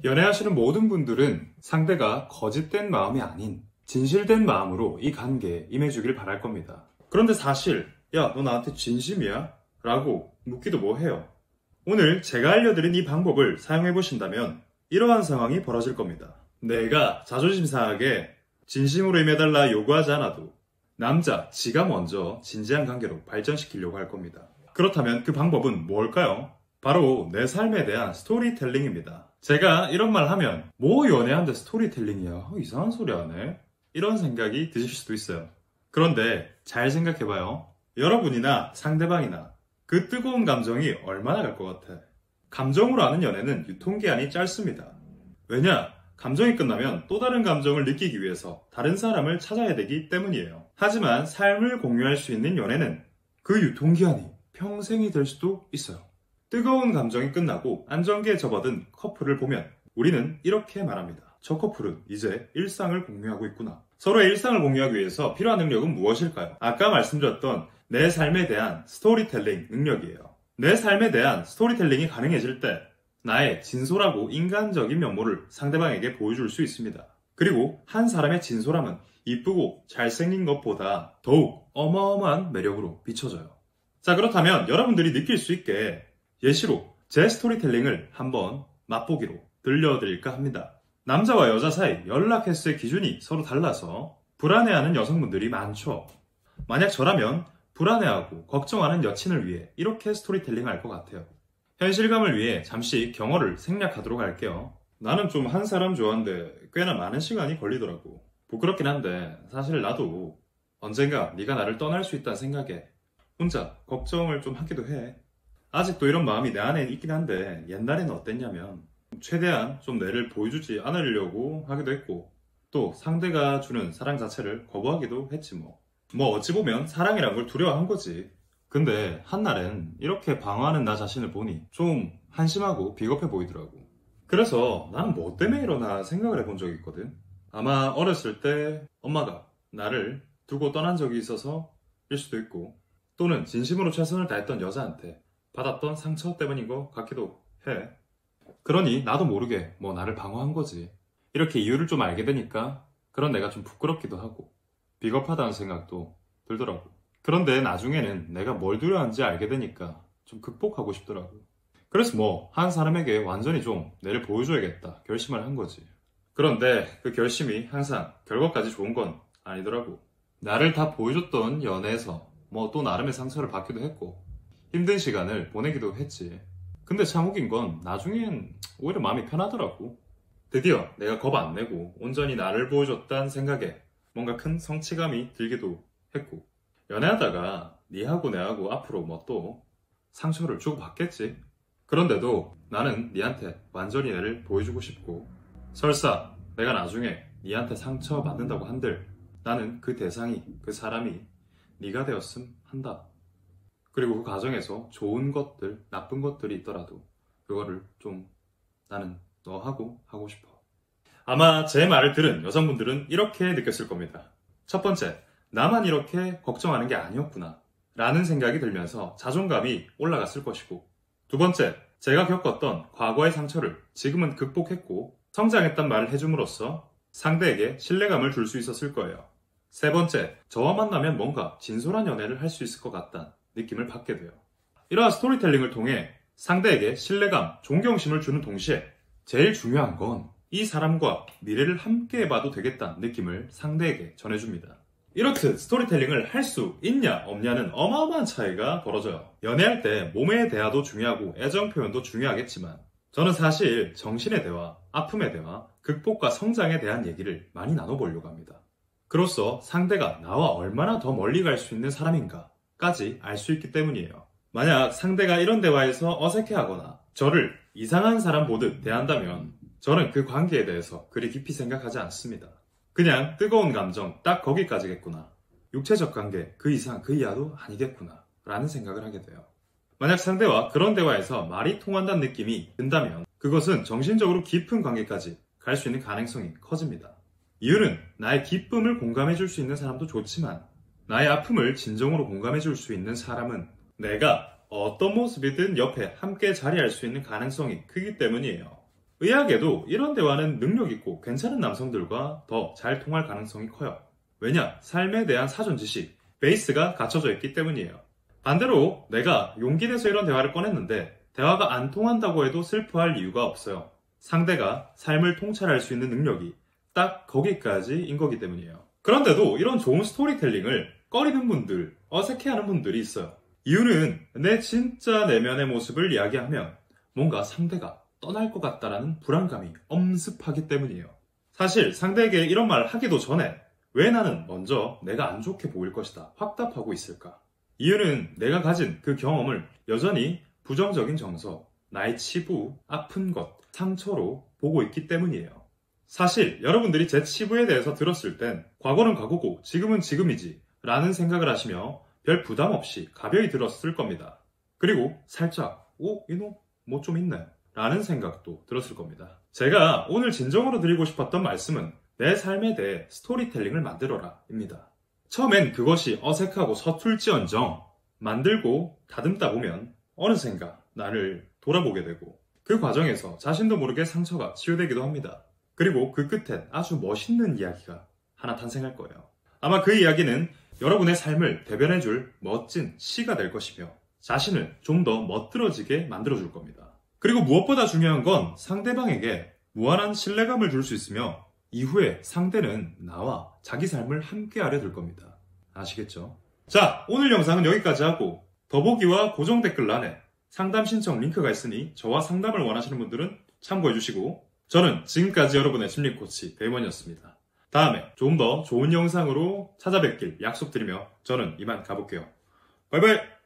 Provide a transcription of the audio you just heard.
연애하시는 모든 분들은 상대가 거짓된 마음이 아닌 진실된 마음으로 이 관계에 임해주길 바랄 겁니다. 그런데 사실 야, 너 나한테 진심이야? 라고 묻기도 뭐해요. 오늘 제가 알려드린 이 방법을 사용해보신다면 이러한 상황이 벌어질 겁니다. 내가 자존심 상하게 진심으로 임해달라 요구하지 않아도 남자 지가 먼저 진지한 관계로 발전시키려고 할 겁니다. 그렇다면 그 방법은 뭘까요? 바로 내 삶에 대한 스토리텔링입니다. 제가 이런 말 하면 뭐 연애하는데 스토리텔링이야? 이상한 소리 하네? 이런 생각이 드실 수도 있어요. 그런데 잘 생각해봐요. 여러분이나 상대방이나 그 뜨거운 감정이 얼마나 갈 것 같아? 감정으로 하는 연애는 유통기한이 짧습니다. 왜냐? 감정이 끝나면 또 다른 감정을 느끼기 위해서 다른 사람을 찾아야 되기 때문이에요. 하지만 삶을 공유할 수 있는 연애는 그 유통기한이 평생이 될 수도 있어요. 뜨거운 감정이 끝나고 안정기에 접어든 커플을 보면 우리는 이렇게 말합니다. 저 커플은 이제 일상을 공유하고 있구나. 서로의 일상을 공유하기 위해서 필요한 능력은 무엇일까요? 아까 말씀드렸던 내 삶에 대한 스토리텔링 능력이에요. 내 삶에 대한 스토리텔링이 가능해질 때 나의 진솔하고 인간적인 면모를 상대방에게 보여줄 수 있습니다. 그리고 한 사람의 진솔함은 이쁘고 잘생긴 것보다 더욱 어마어마한 매력으로 비춰져요. 자, 그렇다면 여러분들이 느낄 수 있게 예시로 제 스토리텔링을 한번 맛보기로 들려드릴까 합니다. 남자와 여자 사이 연락 횟수의 기준이 서로 달라서 불안해하는 여성분들이 많죠. 만약 저라면 불안해하고 걱정하는 여친을 위해 이렇게 스토리텔링 할 것 같아요. 현실감을 위해 잠시 경어를 생략하도록 할게요. 나는 좀 한 사람 좋아하는데 꽤나 많은 시간이 걸리더라고. 부끄럽긴 한데 사실 나도 언젠가 네가 나를 떠날 수 있다는 생각에 혼자 걱정을 좀 하기도 해. 아직도 이런 마음이 내 안에 있긴 한데 옛날에는 어땠냐면 최대한 좀 내를 보여주지 않으려고 하기도 했고 또 상대가 주는 사랑 자체를 거부하기도 했지 뭐. 어찌 보면 사랑이란 걸 두려워한 거지. 근데 한날엔 이렇게 방어하는 나 자신을 보니 좀 한심하고 비겁해 보이더라고. 그래서 나는 뭐 때문에 이러나 생각을 해본 적이 있거든. 아마 어렸을 때 엄마가 나를 두고 떠난 적이 있어서 일 수도 있고 또는 진심으로 최선을 다했던 여자한테 받았던 상처 때문인 것 같기도 해. 그러니 나도 모르게 나를 방어한 거지. 이렇게 이유를 좀 알게 되니까 그런 내가 좀 부끄럽기도 하고 비겁하다는 생각도 들더라고. 그런데 나중에는 내가 뭘 두려워하는지 알게 되니까 좀 극복하고 싶더라고. 그래서 한 사람에게 완전히 좀 내를 보여줘야겠다 결심을 한 거지. 그런데 그 결심이 항상 결과까지 좋은 건 아니더라고. 나를 다 보여줬던 연애에서 또 나름의 상처를 받기도 했고 힘든 시간을 보내기도 했지. 근데 참 웃긴 건 나중엔 오히려 마음이 편하더라고. 드디어 내가 겁 안 내고 온전히 나를 보여줬다는 생각에 뭔가 큰 성취감이 들기도 했고 연애하다가 니하고 내하고 앞으로 또 상처를 주고받겠지. 그런데도 나는 니한테 완전히 내를 보여주고 싶고 설사 내가 나중에 니한테 상처 받는다고 한들 나는 그 대상이 그 사람이 니가 되었음 한다. 그리고 그 과정에서 좋은 것들, 나쁜 것들이 있더라도 그거를 좀 나는 너하고 하고 싶어. 아마 제 말을 들은 여성분들은 이렇게 느꼈을 겁니다. 첫 번째, 나만 이렇게 걱정하는 게 아니었구나 라는 생각이 들면서 자존감이 올라갔을 것이고 두 번째, 제가 겪었던 과거의 상처를 지금은 극복했고 성장했단 말을 해줌으로써 상대에게 신뢰감을 줄 수 있었을 거예요. 세 번째, 저와 만나면 뭔가 진솔한 연애를 할 수 있을 것 같다는 느낌을 받게 돼요. 이러한 스토리텔링을 통해 상대에게 신뢰감, 존경심을 주는 동시에 제일 중요한 건 이 사람과 미래를 함께 해봐도 되겠다는 느낌을 상대에게 전해줍니다. 이렇듯 스토리텔링을 할 수 있냐 없냐는 어마어마한 차이가 벌어져요. 연애할 때 몸의 대화도 중요하고 애정 표현도 중요하겠지만 저는 사실 정신의 대화, 아픔의 대화, 극복과 성장에 대한 얘기를 많이 나눠보려고 합니다. 그로써 상대가 나와 얼마나 더 멀리 갈 수 있는 사람인가까지 알 수 있기 때문이에요. 만약 상대가 이런 대화에서 어색해하거나 저를 이상한 사람 보듯 대한다면 저는 그 관계에 대해서 그리 깊이 생각하지 않습니다. 그냥 뜨거운 감정 딱 거기까지겠구나. 육체적 관계 그 이상 그 이하도 아니겠구나 라는 생각을 하게 돼요. 만약 상대와 그런 대화에서 말이 통한다는 느낌이 든다면 그것은 정신적으로 깊은 관계까지 갈 수 있는 가능성이 커집니다. 이유는 나의 기쁨을 공감해 줄 수 있는 사람도 좋지만 나의 아픔을 진정으로 공감해 줄 수 있는 사람은 내가 어떤 모습이든 옆에 함께 자리할 수 있는 가능성이 크기 때문이에요. 의학에도 이런 대화는 능력 있고 괜찮은 남성들과 더 잘 통할 가능성이 커요. 왜냐? 삶에 대한 사전 지식, 베이스가 갖춰져 있기 때문이에요. 반대로 내가 용기 내서 이런 대화를 꺼냈는데 대화가 안 통한다고 해도 슬퍼할 이유가 없어요. 상대가 삶을 통찰할 수 있는 능력이 딱 거기까지인 거기 때문이에요. 그런데도 이런 좋은 스토리텔링을 꺼리는 분들, 어색해하는 분들이 있어요. 이유는 내 진짜 내면의 모습을 이야기하면 뭔가 상대가 떠날 것 같다라는 불안감이 엄습하기 때문이에요. 사실 상대에게 이런 말을 하기도 전에 왜 나는 먼저 내가 안 좋게 보일 것이다 확답하고 있을까? 이유는 내가 가진 그 경험을 여전히 부정적인 정서, 나의 치부, 아픈 것, 상처로 보고 있기 때문이에요. 사실 여러분들이 제 치부에 대해서 들었을 땐 과거는 과거고 지금은 지금이지 라는 생각을 하시며 별 부담 없이 가벼이 들었을 겁니다. 그리고 살짝 이놈 뭐 좀 있네 라는 생각도 들었을 겁니다. 제가 오늘 진정으로 드리고 싶었던 말씀은 내 삶에 대해 스토리텔링을 만들어라 입니다. 처음엔 그것이 어색하고 서툴지언정 만들고 다듬다 보면 어느샌가 나를 돌아보게 되고 그 과정에서 자신도 모르게 상처가 치유되기도 합니다. 그리고 그 끝엔 아주 멋있는 이야기가 하나 탄생할 거예요. 아마 그 이야기는 여러분의 삶을 대변해줄 멋진 시가 될 것이며 자신을 좀 더 멋들어지게 만들어줄 겁니다. 그리고 무엇보다 중요한 건 상대방에게 무한한 신뢰감을 줄 수 있으며 이후에 상대는 나와 자기 삶을 함께하려 들 겁니다. 아시겠죠? 자, 오늘 영상은 여기까지 하고 더보기와 고정 댓글란에 상담 신청 링크가 있으니 저와 상담을 원하시는 분들은 참고해주시고 저는 지금까지 여러분의 심리코치 데이먼이었습니다. 다음에 좀 더 좋은 영상으로 찾아뵙길 약속드리며 저는 이만 가볼게요. 바이바이!